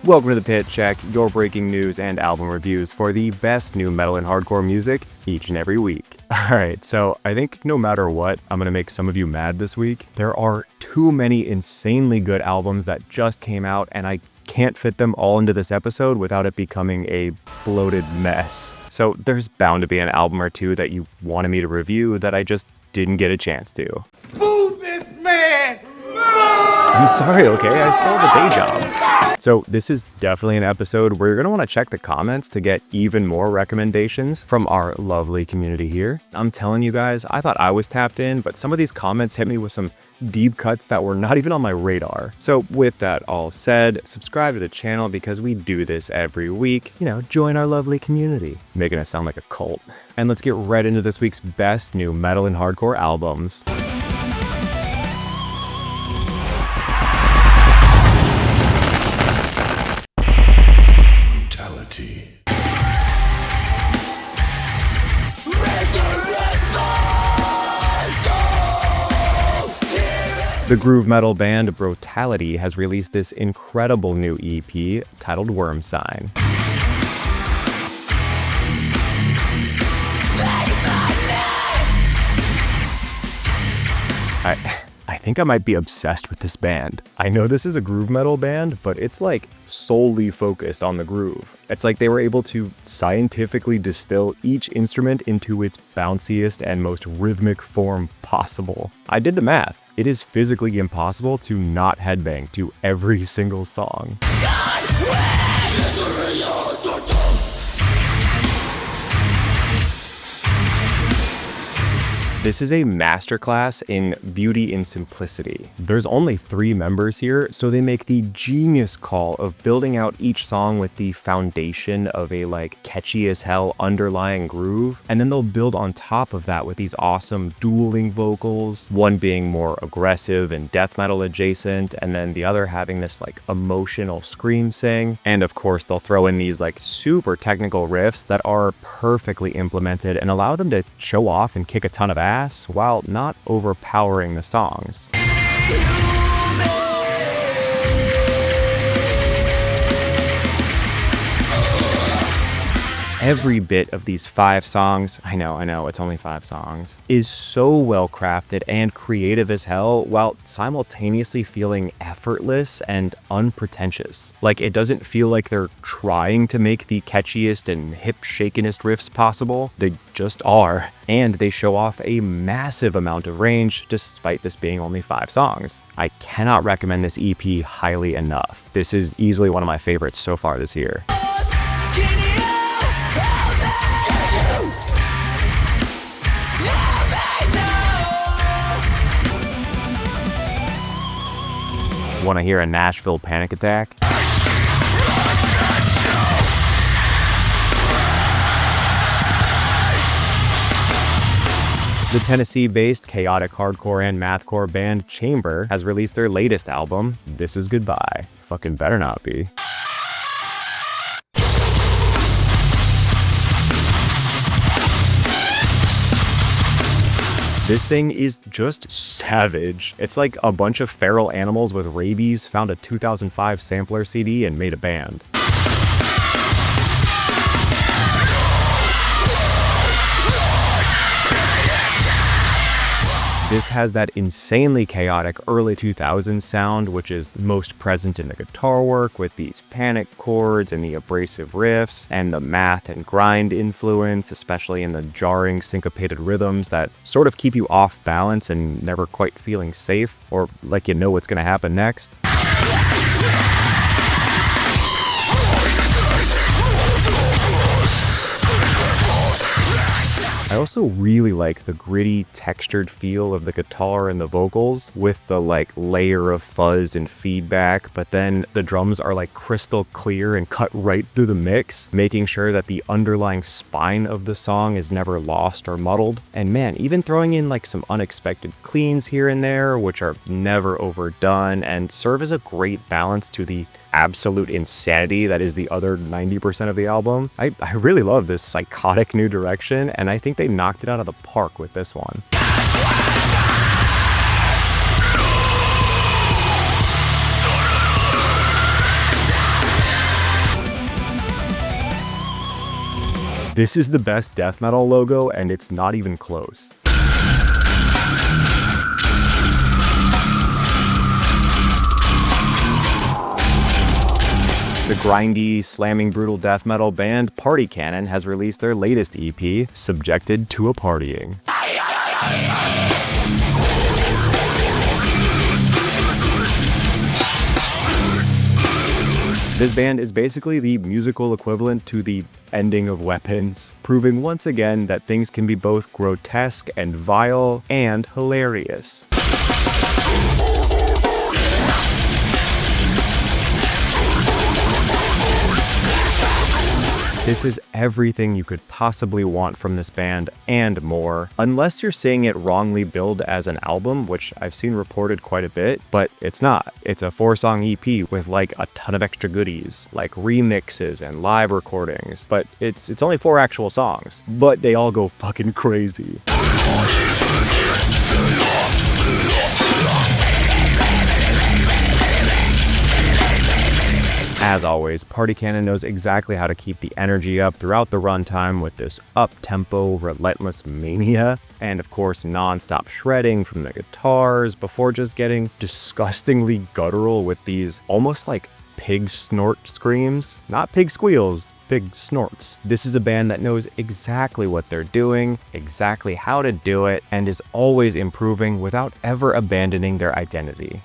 Welcome to the Pit Check, your breaking news and album reviews for the best new metal and hardcore music each and every week. Alright, so I think no matter what, I'm gonna make some of you mad this week. There are too many insanely good albums that just came out, and I can't fit them all into this episode without it becoming a bloated mess. So there's bound to be an album or two that you wanted me to review that I just didn't get a chance to. Move this man! I'm sorry, okay? I still have a day job. So this is definitely an episode where you're going to want to check the comments to get even more recommendations from our lovely community here. I'm telling you guys, I thought I was tapped in, but some of these comments hit me with some deep cuts that were not even on my radar. So with that all said, subscribe to the channel because we do this every week. You know, join our lovely community. Making us sound like a cult. And let's get right into this week's best new metal and hardcore albums. The groove metal band Brotality has released this incredible new EP titled Wormsign. I think I might be obsessed with this band. I know this is a groove metal band, but it's like solely focused on the groove. It's like they were able to scientifically distill each instrument into its bounciest and most rhythmic form possible. I did the math. It is physically impossible to not headbang to every single song. This is a masterclass in beauty and simplicity. There's only 3 members here, so they make the genius call of building out each song with the foundation of a catchy as hell underlying groove, and then they'll build on top of that with these awesome dueling vocals, one being more aggressive and death metal adjacent, and then the other having this emotional scream sing. And of course they'll throw in these super technical riffs that are perfectly implemented and allow them to show off and kick a ton of ass while not overpowering the songs. Every bit of these 5 songs, I know, it's only 5 songs, is so well crafted and creative as hell while simultaneously feeling effortless and unpretentious. It doesn't feel like they're trying to make the catchiest and hip-shakenest riffs possible. They just are. And they show off a massive amount of range despite this being only 5 songs. I cannot recommend this EP highly enough. This is easily one of my favorites so far this year. Want to hear a Nashville panic attack? The Tennessee-based chaotic hardcore and mathcore band Chamber has released their latest album, This Is Goodbye. Fucking better not be. This thing is just savage. It's like a bunch of feral animals with rabies found a 2005 sampler CD and made a band. This has that insanely chaotic early 2000s sound, which is most present in the guitar work with these panic chords and the abrasive riffs and the math and grind influence, especially in the jarring syncopated rhythms that sort of keep you off balance and never quite feeling safe or like you know what's going to happen next. I also really like the gritty, textured feel of the guitar and the vocals with the layer of fuzz and feedback, but then the drums are crystal clear and cut right through the mix, making sure that the underlying spine of the song is never lost or muddled. And man, even throwing in some unexpected cleans here and there, which are never overdone and serve as a great balance to the absolute insanity that is the other 90% of the album. I really love this psychotic new direction, and I think they knocked it out of the park with this one. This is the best death metal logo, and it's not even close. The grindy, slamming brutal death metal band Party Cannon has released their latest EP, Subjected to a Partying. This band is basically the musical equivalent to the ending of Weapons, proving once again that things can be both grotesque and vile and hilarious. This is everything you could possibly want from this band and more, unless you're seeing it wrongly billed as an album, which I've seen reported quite a bit, but it's not. It's a 4-song EP with like a ton of extra goodies, like remixes and live recordings, but it's only 4 actual songs, but they all go fucking crazy. As always, Party Cannon knows exactly how to keep the energy up throughout the runtime with this up-tempo, relentless mania, and of course non-stop shredding from the guitars before just getting disgustingly guttural with these almost like pig snort screams. Not pig squeals, pig snorts. This is a band that knows exactly what they're doing, exactly how to do it, and is always improving without ever abandoning their identity.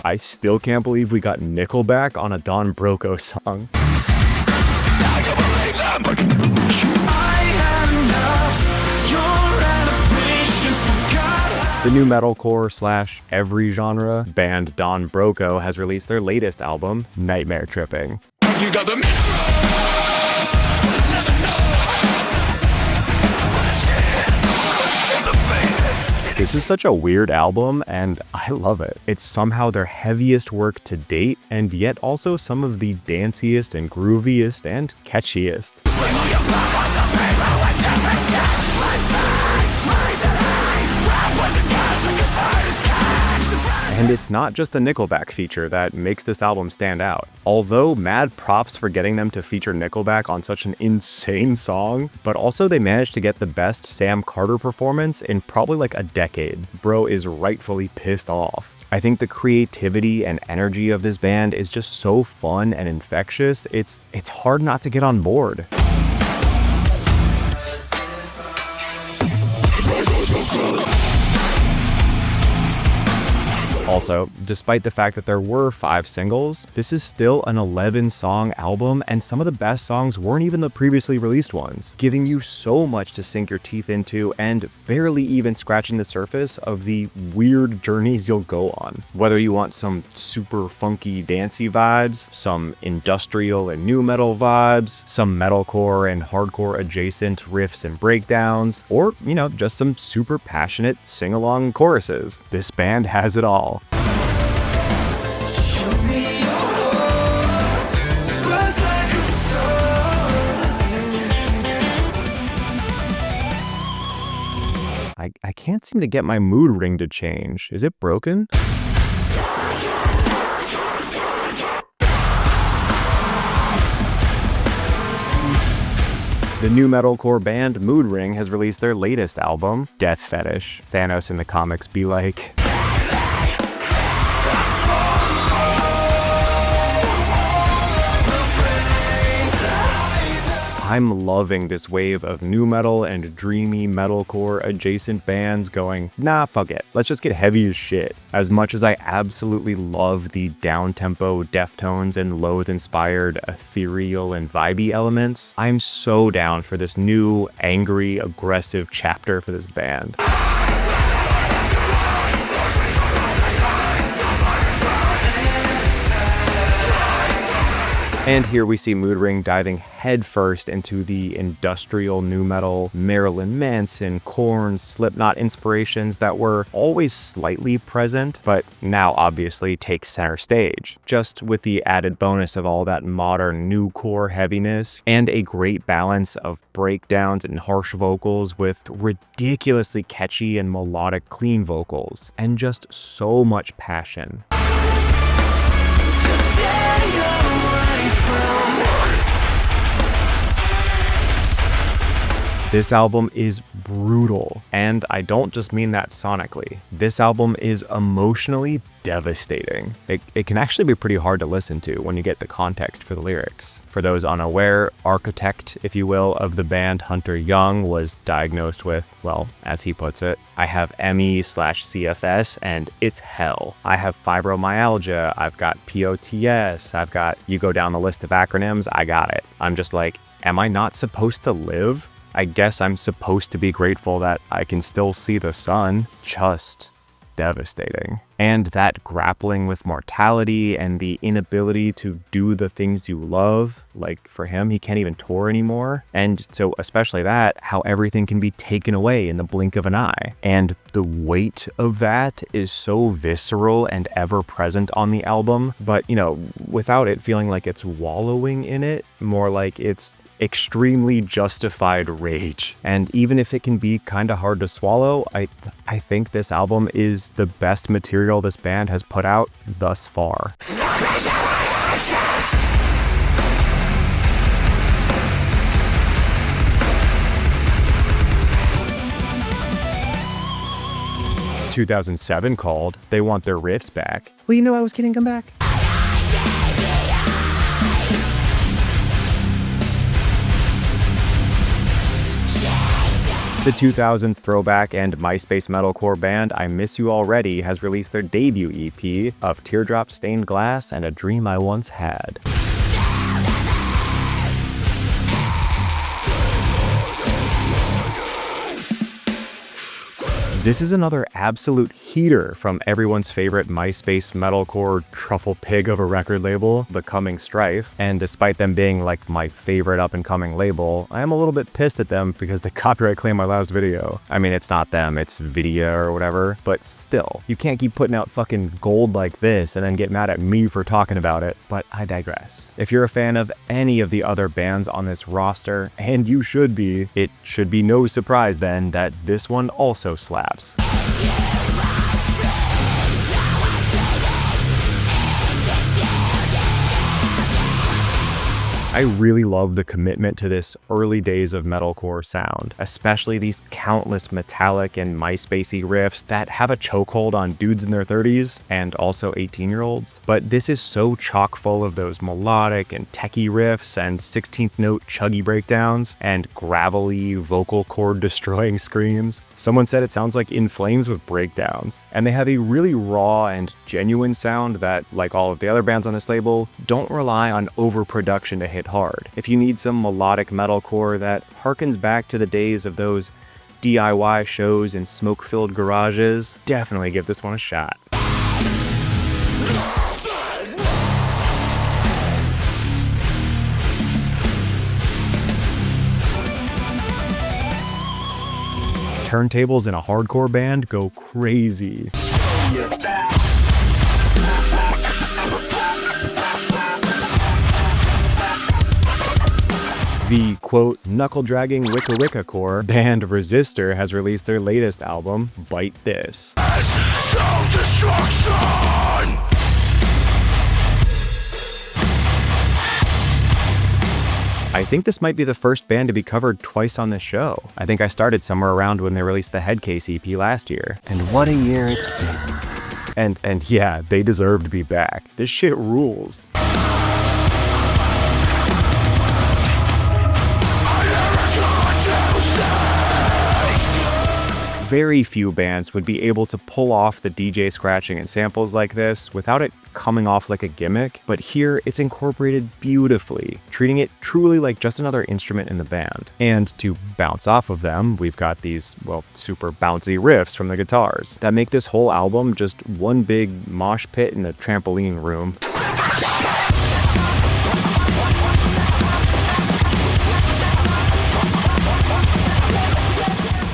I still can't believe we got Nickelback on a Don Broco song. The new metalcore / every genre band Don Broco has released their latest album, Nightmare Tripping. This is such a weird album, and I love it. It's somehow their heaviest work to date, and yet also some of the danciest and grooviest and catchiest. And it's not just the Nickelback feature that makes this album stand out. Although mad props for getting them to feature Nickelback on such an insane song, but also they managed to get the best Sam Carter performance in probably like a decade. Bro is rightfully pissed off. I think the creativity and energy of this band is just so fun and infectious, it's hard not to get on board. Also, despite the fact that there were 5 singles, this is still an 11-song album, and some of the best songs weren't even the previously released ones, giving you so much to sink your teeth into and barely even scratching the surface of the weird journeys you'll go on. Whether you want some super funky dancey vibes, some industrial and nu metal vibes, some metalcore and hardcore adjacent riffs and breakdowns, or, you know, just some super passionate sing-along choruses. This band has it all. I can't seem to get my Moodring to change. Is it broken? The new metalcore band Moodring has released their latest album, Death Fetish. Thanos in the comics be like... I'm loving this wave of nu metal and dreamy metalcore adjacent bands going, nah, fuck it, let's just get heavy as shit. As much as I absolutely love the down-tempo Deftones and Loathe-inspired ethereal and vibey elements, I'm so down for this new, angry, aggressive chapter for this band. And here we see Moodring diving headfirst into the industrial nu metal, Marilyn Manson, Korn, Slipknot inspirations that were always slightly present, but now obviously take center stage, just with the added bonus of all that modern nu core heaviness and a great balance of breakdowns and harsh vocals with ridiculously catchy and melodic clean vocals, and just so much passion. This album is brutal, and I don't just mean that sonically. This album is emotionally devastating. It can actually be pretty hard to listen to when you get the context for the lyrics. For those unaware, architect, if you will, of the band Hunter Young was diagnosed with, well, as he puts it, I have ME/CFS and it's hell. I have fibromyalgia, I've got POTS, I've got, you go down the list of acronyms, I got it. I'm just like, am I not supposed to live? I guess I'm supposed to be grateful that I can still see the sun. Just devastating. And that grappling with mortality and the inability to do the things you love, like for him, he can't even tour anymore. And so especially that, how everything can be taken away in the blink of an eye. And the weight of that is so visceral and ever present on the album, but you know, without it feeling like it's wallowing in it, more like it's extremely justified rage. And even if it can be kind of hard to swallow, I think this album is the best material this band has put out thus far. ...2007 called They Want Their Riffs Back. Well, you know I was kidding, come back. The 2000s throwback and Myspace metalcore band IMISSYOUALREADY has released their debut EP of Teardrop, Stained Glass, and A Dream I Once Had. This is another absolute heater from everyone's favorite Myspace metalcore truffle pig of a record label, The Coming Strife. And despite them being like my favorite up and coming label, I am a little bit pissed at them because they copyright claim my last video. I mean, it's not them, it's Vidya or whatever, but still, you can't keep putting out fucking gold like this and then get mad at me for talking about it, but I digress. If you're a fan of any of the other bands on this roster, and you should be, it should be no surprise then that this one also slaps. I really love the commitment to this early days of metalcore sound, especially these countless metallic and Myspacey riffs that have a chokehold on dudes in their 30s and also 18-year-olds. But this is so chock full of those melodic and techie riffs and 16th note chuggy breakdowns and gravelly vocal cord destroying screams. Someone said it sounds like In Flames with breakdowns. And they have a really raw and genuine sound that, like all of the other bands on this label, don't rely on overproduction to hit hard. If you need some melodic metalcore that harkens back to the days of those DIY shows in smoke-filled garages, definitely give this one a shot. Turntables in a hardcore band go crazy. The quote, knuckle-dragging Wicca Wicca core band Resistor has released their latest album, Bite This. Self-destruction! I think this might be the first band to be covered twice on this show. I think I started somewhere around when they released the Headcase EP last year. And what a year it's been. And yeah, they deserve to be back. This shit rules. Very few bands would be able to pull off the DJ scratching and samples like this without it coming off like a gimmick, but here it's incorporated beautifully, treating it truly like just another instrument in the band. And to bounce off of them, we've got these, well, super bouncy riffs from the guitars that make this whole album just one big mosh pit in a trampoline room.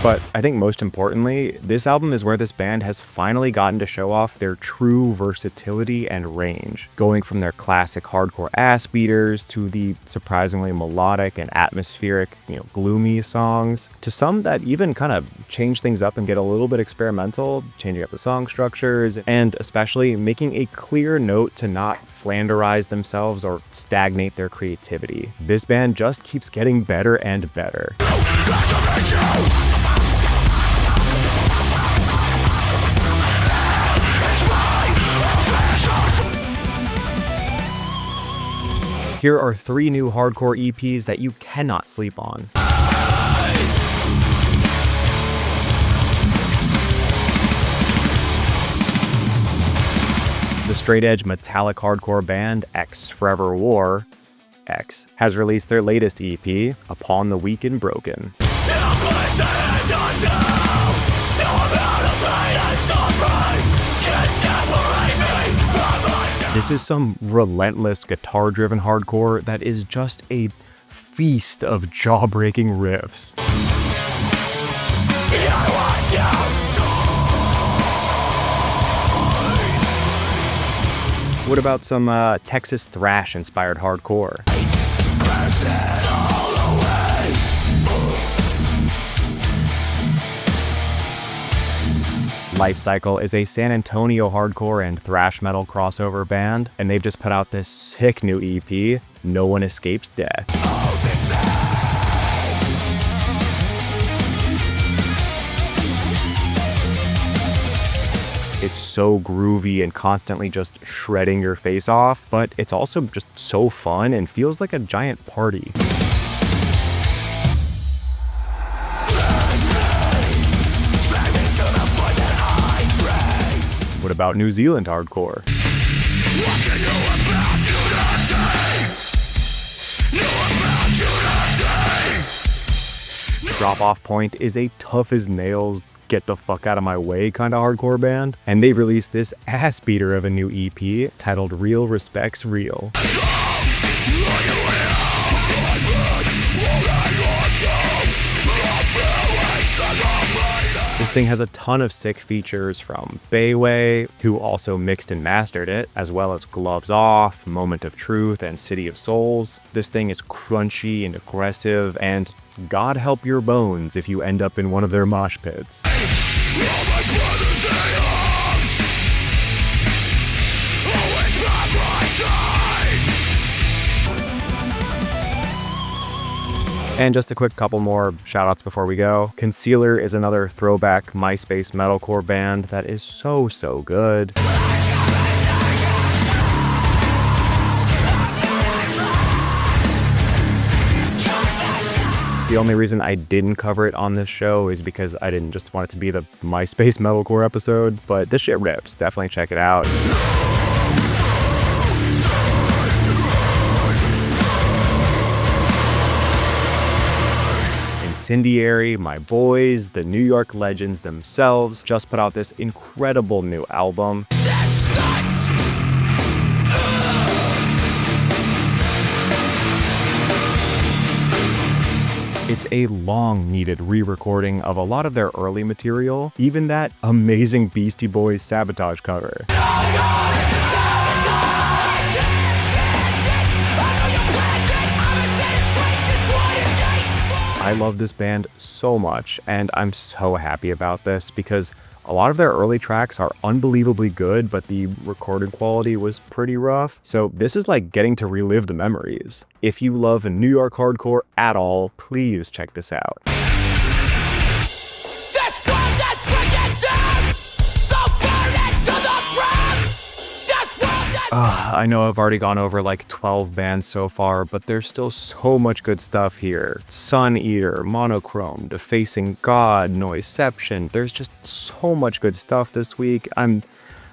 But I think most importantly, this album is where this band has finally gotten to show off their true versatility and range, going from their classic hardcore ass beaters to the surprisingly melodic and atmospheric, gloomy songs, to some that even kind of change things up and get a little bit experimental, changing up the song structures, and especially making a clear note to not flanderize themselves or stagnate their creativity. This band just keeps getting better and better. Here are 3 new hardcore EPs that you cannot sleep on. The straight-edge metallic hardcore band xForever War, X, has released their latest EP, Upon the Weak and Broken. This is some relentless guitar-driven hardcore that is just a feast of jaw-breaking riffs. What about some Texas thrash-inspired hardcore? Lifecycle is a San Antonio hardcore and thrash metal crossover band, and they've just put out this sick new EP, No One Escapes Death. It's so groovy and constantly just shredding your face off, but it's also just so fun and feels like a giant party. What about New Zealand hardcore? Drop Off Point is a tough as nails, get the fuck out of my way kind of hardcore band, and they've released this ass beater of a new EP titled Real Respects Real. This thing has a ton of sick features from Bayway, who also mixed and mastered it, as well as Gloves Off, Moment of Truth, and City of Souls. This thing is crunchy and aggressive, and God help your bones if you end up in one of their mosh pits. And just a quick couple more shoutouts before we go. Concealer is another throwback Myspace metalcore band that is so good. The only reason I didn't cover it on this show is because I didn't just want it to be the Myspace metalcore episode, but this shit rips. Definitely check it out. Incendiary, my boys, the New York legends themselves, just put out this incredible new album. It's a long-needed re-recording of a lot of their early material, even that amazing Beastie Boys Sabotage cover. I love this band so much, and I'm so happy about this because a lot of their early tracks are unbelievably good, but the recording quality was pretty rough. So this is like getting to relive the memories. If you love New York hardcore at all, please check this out. I know I've already gone over like 12 bands so far, but there's still so much good stuff here. Sun Eater, Monochrome, Defacing God, Noiseception. There's just so much good stuff this week. I'm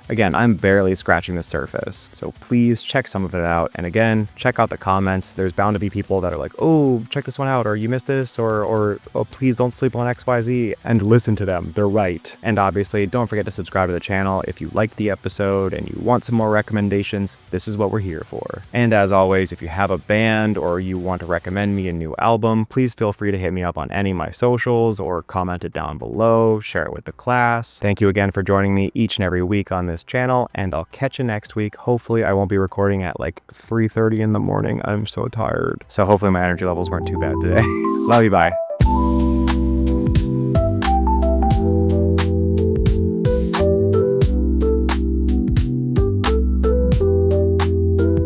Again, I'm barely scratching the surface, so please check some of it out. And again, check out the comments. There's bound to be people that are like, oh, check this one out, or you missed this, or oh, please don't sleep on XYZ, and listen to them. They're right. And obviously, don't forget to subscribe to the channel if you liked the episode and you want some more recommendations. This is what we're here for. And as always, if you have a band or you want to recommend me a new album, please feel free to hit me up on any of my socials or comment it down below, share it with the class. Thank you again for joining me each and every week on this channel, and I'll catch you next week. Hopefully I won't be recording at like 3:30 in the morning. I'm so tired. So hopefully my energy levels weren't too bad today. Love you, bye.